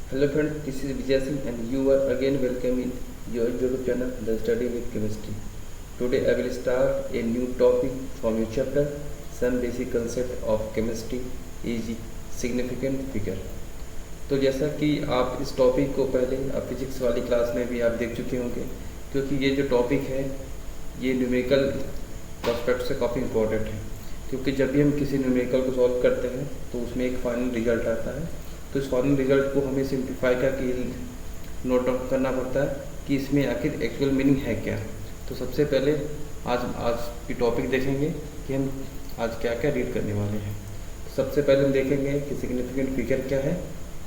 Hello friends, this is Vijay Singh and you are again welcome in your YouTube channel The Study with Chemistry. Today I will start a new topic from your chapter Some Basic Concept of Chemistry is Significant Figure. तो जैसा कि आप इस topic को पहले physics वाली class में भी आप देख चुके होंगे, क्योंकि ये जो टॉपिक है ये न्यूमेरिकल पर्सपेक्ट से काफ़ी इम्पोर्टेंट है, क्योंकि जब भी हम किसी न्यूमेरिकल को सॉल्व करते हैं तो उसमें एक फाइनल रिजल्ट आता है। तो इस फाइनल रिजल्ट को हमें सिंप्लीफाई करके नोट डाउन करना पड़ता है कि इसमें आखिर एक्चुअल मीनिंग है क्या। तो सबसे पहले आज की टॉपिक देखेंगे कि हम आज क्या क्या रीड करने वाले हैं। तो सबसे पहले हम देखेंगे कि सिग्निफिकेंट फिगर क्या है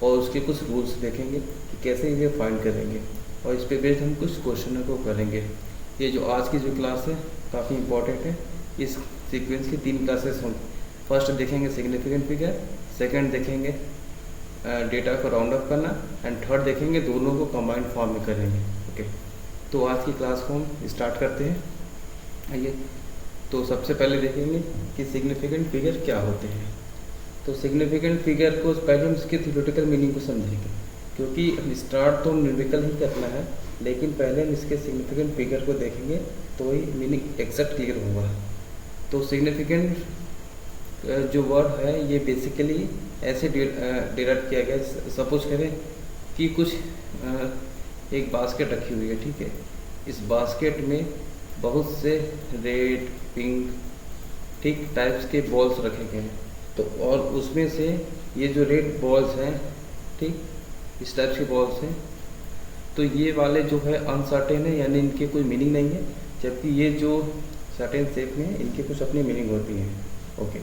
और उसके कुछ रूल्स देखेंगे कि कैसे ये फाइंड करेंगे, और इस पर बेस्ड हम कुछ क्वेश्चनों को करेंगे। ये जो आज की जो क्लास है काफ़ी इंपॉर्टेंट है। इस सीक्वेंस की 3 क्लासेस हम फर्स्ट देखेंगे सिग्निफिकेंट फिगर, सेकंड देखेंगे डेटा को राउंड अप करना, एंड थर्ड देखेंगे दोनों को कंबाइंड फॉर्म में करेंगे। ओके, तो आज की क्लास को हम स्टार्ट करते हैं। आइए, तो सबसे पहले देखेंगे कि सिग्निफिकेंट फिगर क्या होते हैं। तो सिग्निफिकेंट फिगर को पहले हम इसके थ्योरेटिकल मीनिंग को समझेंगे, क्योंकि स्टार्ट तो न्यूमेरिकल ही करना है, लेकिन पहले हम इसके सिग्निफिकेंट फिगर को देखेंगे तो ही मीनिंग एक्जैक्ट क्लियर होगा। तो सिग्निफिकेंट जो वर्ड है ये बेसिकली ऐसे डिराइव किया गया। सपोज करें कि कुछ एक बास्केट रखी हुई है, ठीक है। इस बास्केट में बहुत से रेड, पिंक, ठीक टाइप्स के बॉल्स रखे गए हैं। तो और उसमें से ये जो रेड बॉल्स हैं, ठीक इस टाइप्स के बॉल्स हैं, तो ये वाले जो है अनसर्टेन है, यानी इनके कोई मीनिंग नहीं है, जबकि ये जो सर्टेन शेप में इनकी कुछ अपनी मीनिंग होती है। ओके,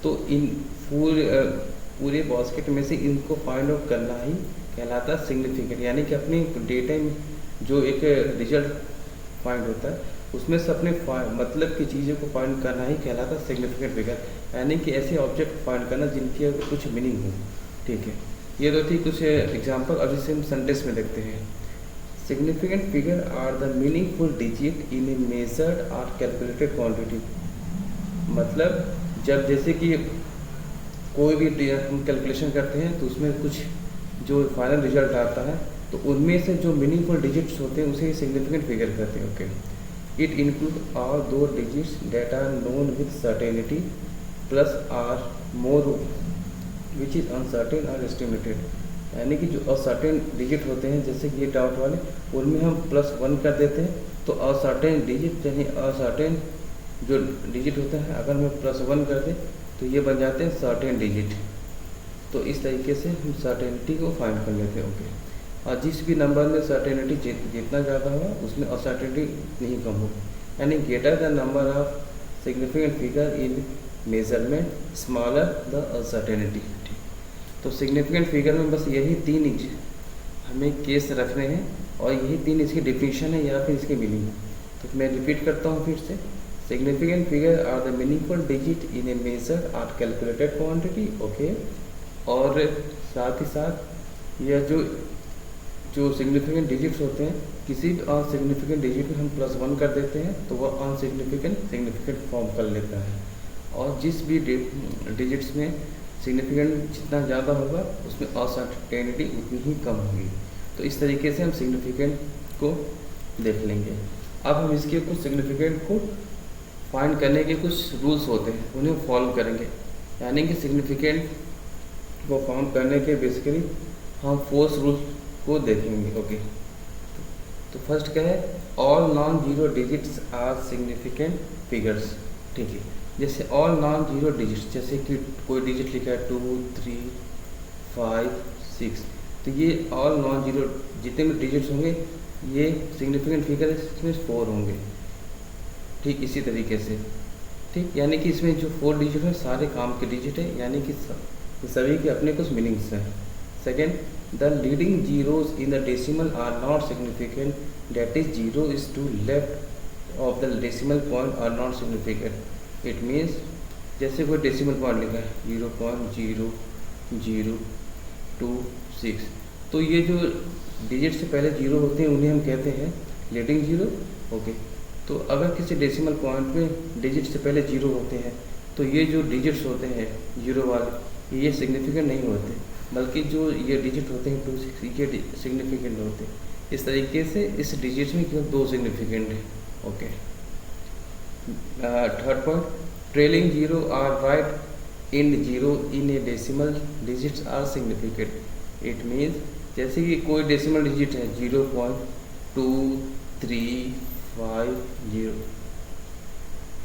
तो इन पूरे बास्केट में से इनको फाइंड आउट करना ही कहलाता है सिग्निफिकेंट, यानी कि अपने डेटा में जो एक रिजल्ट फाइंड होता है उसमें से अपने मतलब की चीज़ों को फाइंड करना ही कहलाता है सिग्निफिकेंट फिगर, यानी कि ऐसे ऑब्जेक्ट फाइंड करना जिनकी कुछ मीनिंग हो। ठीक है, ये तो थी कुछ एग्जाम्पल। अब इसे हम सेंटेंस में देखते हैं। Significant figure are the meaningful digit in a measured or calculated quantity. मतलब जब जैसे कि कोई भी हम कैलकुलेशन करते हैं तो उसमें कुछ जो फाइनल रिजल्ट आता है तो उनमें से जो मीनिंगफुल डिजिट्स होते हैं उसे सिग्निफिकेंट फिगर कहते हैं। Okay, it include all the digits that are known with certainty plus are more which is uncertain or estimated, यानी कि जो असर्टेन डिजिट होते हैं जैसे कि ये डाउट वाले, उनमें हम +1 कर देते हैं। तो असर्टेन डिजिट यानी असर्टेन जो डिजिट होता है अगर मैं +1 कर दें तो ये बन जाते हैं सर्टेन डिजिट। तो इस तरीके से हम सर्टेनिटी को फाइंड कर लेते हैं। ओके, और जिस भी नंबर में सर्टेनिटी जितना ज़्यादा होगा उसमें असर्टेनिटी नहीं कम होगी, यानी greater the number of significant figure in measurement smaller the uncertainty. तो सिग्निफिकेंट फिगर में बस यही 3 हमें केस रखने हैं और यही 3 इसकी डिफिनीशन है या फिर इसकी मीनिंग है। तो मैं रिपीट करता हूँ फिर से। Significant figure are the meaningful digit in a measure or calculated quantity. Okay, और साथ ही साथ यह जो सिग्निफिकेंट डिजिट्स होते हैं किसी भी अनसिग्निफिकेंट डिजिट में हम +1 कर देते हैं तो वह अनसिग्निफिकेंट सिग्निफिकेंट फॉर्म कर लेता है, और जिस भी डिजिट्स में सिग्निफिकेंट जितना ज़्यादा होगा उसमें अनसर्टेनिटी उतनी ही कम होगी। तो इस तरीके से हम सिग्निफिकेंट को देख लेंगे। अब हम इसके कुछ सिग्निफिकेंट को फाइंड करने के कुछ रूल्स होते हैं, उन्हें फॉलो करेंगे, यानी कि सिग्निफिकेंट को फाउंड करने के बेसिकली हम 4 रूल्स को देखेंगे। ओके, तो फर्स्ट क्या है, all non zero digits are significant figures. ठीक है, जैसे ऑल नॉन जीरो डिजिट्स, जैसे कि कोई डिजिट लिखा है 2, 3, 5, 6, तो ये ऑल नॉन जीरो जितने भी डिजिट्स होंगे ये सिग्निफिकेंट फिगर इसमें 4 होंगे। ठीक इसी तरीके से, ठीक यानी कि इसमें जो 4 डिजिट है सारे काम के डिजिट है, यानी कि सभी के अपने कुछ मीनिंग्स हैं। Second, the leading zeros in the decimal are not significant, that is 0 is to left of the decimal point are not significant. It means जैसे कोई डेसिमल पॉइंट लिखा है 0.0026, तो ये जो डिजिट से पहले 0 होते हैं उन्हें हम कहते हैं लीडिंग जीरो। ओके, तो अगर किसी डेसिमल पॉइंट में डिजिट से पहले 0 होते हैं तो ये जो डिजिट्स होते हैं 0 वाले ये सिग्निफिकेंट नहीं होते, बल्कि जो ये डिजिट होते हैं 2 6 ये सिग्निफिकेंट होते हैं। इस तरीके से इस डिजिट में केवल 2 सिग्निफिकेंट है। Okay, third point, trailing zero are right in zero in a decimal digits are significant. It means जैसे कि कोई डेसिमल डिजिट है 0.2350,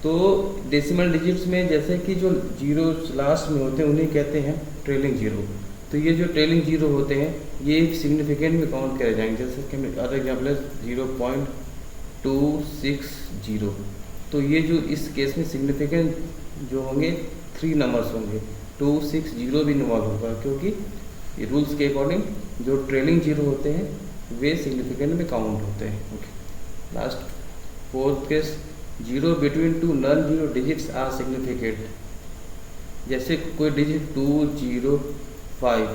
तो डेसिमल डिजिट्स में जैसे कि जो जीरो लास्ट में होते हैं उन्हें कहते हैं ट्रेलिंग जीरो। तो ये जो ट्रेलिंग जीरो होते हैं ये सिग्निफिकेंट में काउंट करे जाएंगे। जैसे कि अदर एग्जाम्पल है 0.260। तो ये जो इस केस में सिग्निफिकेंट जो होंगे 3 नंबर्स होंगे, 260 भी इन्वॉल्व होगा, क्योंकि ये रूल्स के अकॉर्डिंग जो ट्रेलिंग जीरो होते हैं वे सिग्निफिकेंट में काउंट होते हैं। Okay, last fourth case, zero between 2 non zero digits are significant. जैसे कोई डिजिट 205,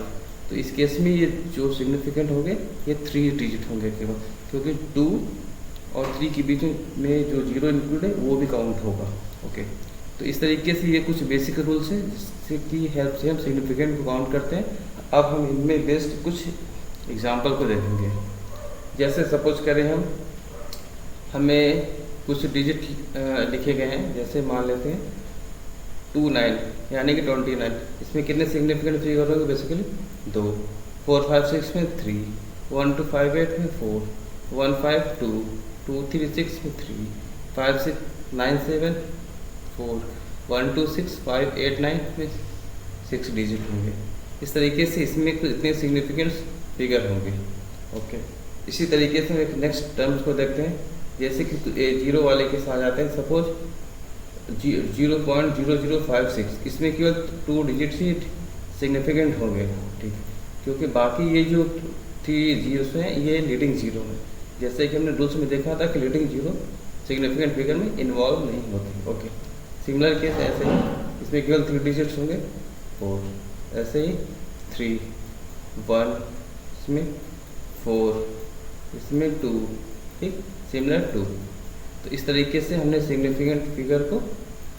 तो इस केस में ये जो सिग्निफिकेंट होंगे ये 3 डिजिट होंगे केवल, क्योंकि 2 और 3 के बीच में जो जीरो इंक्लूड है वो भी काउंट होगा। ओके, तो इस तरीके से ये कुछ बेसिक रूल्स हैं जिससे की हेल्प से हम सिग्निफिकेंट को काउंट करते हैं। अब हम इनमें बेस्ड कुछ एग्जाम्पल को देखेंगे। जैसे सपोज करें हमें कुछ डिजिट लिखे गए हैं, जैसे मान लेते हैं 29 यानी कि 29। इसमें कितने सिग्निफिकेंट फिगर होंगे? बेसिकली 2, 4 5 6 में 3, 1 2 5 8 में 4, 1 5 2, 2 3 6 में 3, 5 6 9 7 4, 1 2 6 5 8 9 में 6 डिजिट होंगे। इस तरीके से इसमें कुछ इतने सिग्निफिकेंट फिगर होंगे। ओके, इसी तरीके से एक नेक्स्ट टर्म्स को देखते हैं। जैसे कि जीरो वाले के साथ जाते हैं, सपोज 0.0056, इसमें केवल 2 डिजिट ही सिग्निफिकेंट होंगे। ठीक है, क्योंकि बाकी ये जो 3 जीरोस हैं ये लीडिंग जीरो है। जैसे कि हमने रूल्स में देखा था कि लीडिंग जीरो सिग्निफिकेंट फिगर में इन्वॉल्व नहीं होती। ओके, सिमिलर केस ऐसे ही, इसमें केवल 3 डिजिट्स होंगे 4, ऐसे ही 3 1, इसमें 4, इसमें 2, ठीक, सिमिलर 2। तो इस तरीके से हमने सिग्निफिकेंट फिगर को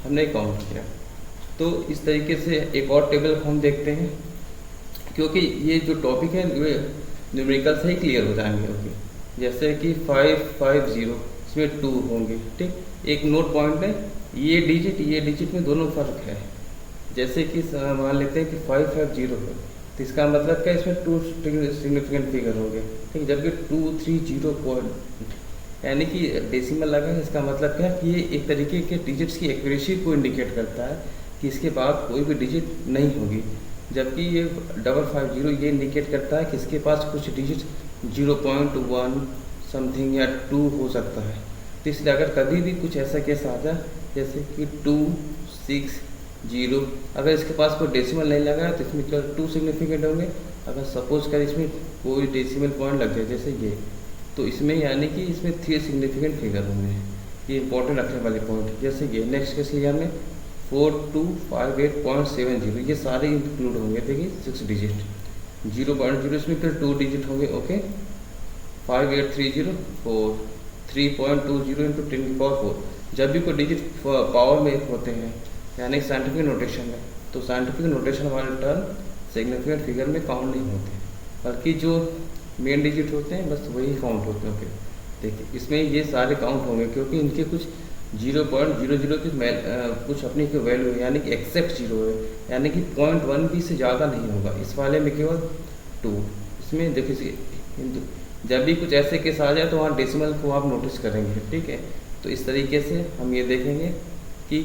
हमने काउंट किया। तो इस तरीके से एक और टेबल हम देखते हैं, क्योंकि ये जो टॉपिक है ये न्यूमेरिकल से ही क्लियर हो जाएंगे। ओके, जैसे कि 550, इसमें 2 होंगे। ठीक, एक नोट पॉइंट है, ये डिजिट में दोनों फर्क है। जैसे कि मान लेते हैं कि 550 है, तो इसका मतलब क्या, इसमें 2 सिग्निफिकेंट फिगर होंगे। ठीक, जबकि 230 पॉइंट यानी कि डेसिमल लगा है, इसका मतलब क्या है कि ये एक तरीके के डिजिट्स की एक्यूरेसी को इंडिकेट करता है कि इसके बाद कोई भी डिजिट नहीं होगी। जबकि ये 550 ये इंडिकेट करता है कि इसके पास कुछ डिजिट 0.1 समथिंग या 2 हो सकता है। तो इसलिए अगर कभी भी कुछ ऐसा केस आ जाए जैसे कि 260, अगर इसके पास कोई डेसिमल नहीं लगा है तो इसमें केवल 2 सिग्निफिकेंट होंगे। अगर सपोज कर इसमें कोई डेसिमल पॉइंट लग जाए जैसे ये, तो इसमें यानी कि इसमें 3 सिग्निफिकेंट फिगर होंगे। ये इंपॉर्टेंट रखने वाले पॉइंट। जैसे ये नेक्स्ट केस लिया हमने 4258.70, ये सारे इंक्लूड होंगे। देखिए 6 डिजिट, 0.0 इसमें फिर 2 डिजिट होंगे। ओके, 58304, 3.20 × 10⁴। जब भी कोई डिजिट पावर में होते हैं यानी साइंटिफिक नोटेशन में, तो साइंटिफिक नोटेशन वाले टर्म सिग्निफिकेंट फिगर में काउंट नहीं होते, बल्कि जो मेन डिजिट होते हैं बस वही काउंट होते हैं। ओके, देखिए इसमें ये सारे काउंट होंगे क्योंकि इनके कुछ 0.00 की कुछ अपनी की वैल्यू है, यानी कि एक्सेप्ट 0 है, यानी कि 0.1 भी से ज़्यादा नहीं होगा। इस वाले में केवल 2। इसमें देखिए जब भी कुछ ऐसे केस आ जाए तो वहाँ डेसिमल को आप नोटिस करेंगे। ठीक है, तो इस तरीके से हम ये देखेंगे कि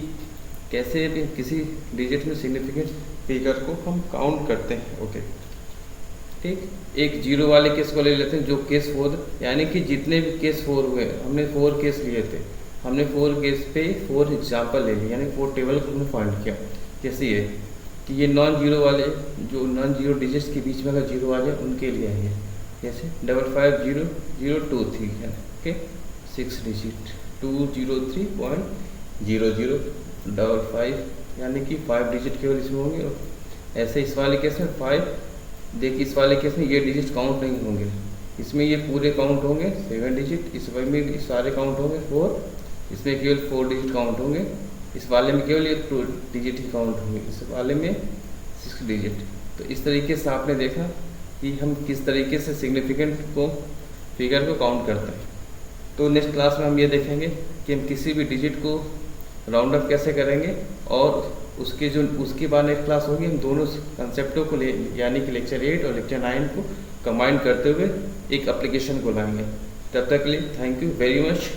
कैसे भी किसी डिजिट में सिग्निफिकेंट फिगर को हम काउंट करते हैं। ओके, ठीक, एक 0 वाले केस को ले लेते हैं जो केस 4, यानी कि जितने भी केस 4 हुए, हमने 4 केस लिए थे, हमने 4 केस पे 4 एग्जाम्पल ले लिए, यानी 4 टेबल को हमने फाइंड किया। जैसे ये कि ये नॉन जीरो वाले, जो नॉन जीरो डिजिट्स के बीच में अगर 0 आ जाए उनके लिए है। जैसे 550,023 है। ओके, 6 डिजिट 203.0055, यानी कि 5 डिजिट केवल इसमें होंगे। ऐसे इस वाले केस में 5, देखिए इस वाले केस में ये डिजिट काउंट नहीं होंगे, इसमें ये पूरे काउंट होंगे 7 डिजिट, इस वाले में सारे काउंट होंगे 4, इसमें केवल 4 डिजिट काउंट होंगे, इस वाले में केवल ये 2 डिजिट ही काउंट होंगे, इस वाले में 6 डिजिट। तो इस तरीके से आपने देखा कि हम किस तरीके से सिग्निफिकेंट को फिगर को काउंट करते हैं। तो नेक्स्ट क्लास में हम ये देखेंगे कि हम किसी भी डिजिट को राउंड अप कैसे करेंगे, और उसके बाद नेक्स्ट क्लास होगी हम दोनों कंसेप्टों को यानी कि लेक्चर 8 और लेक्चर 9 को कंबाइन करते हुए एक एप्लीकेशन को लाएंगे। तब तक के लिए थैंक यू वेरी मच।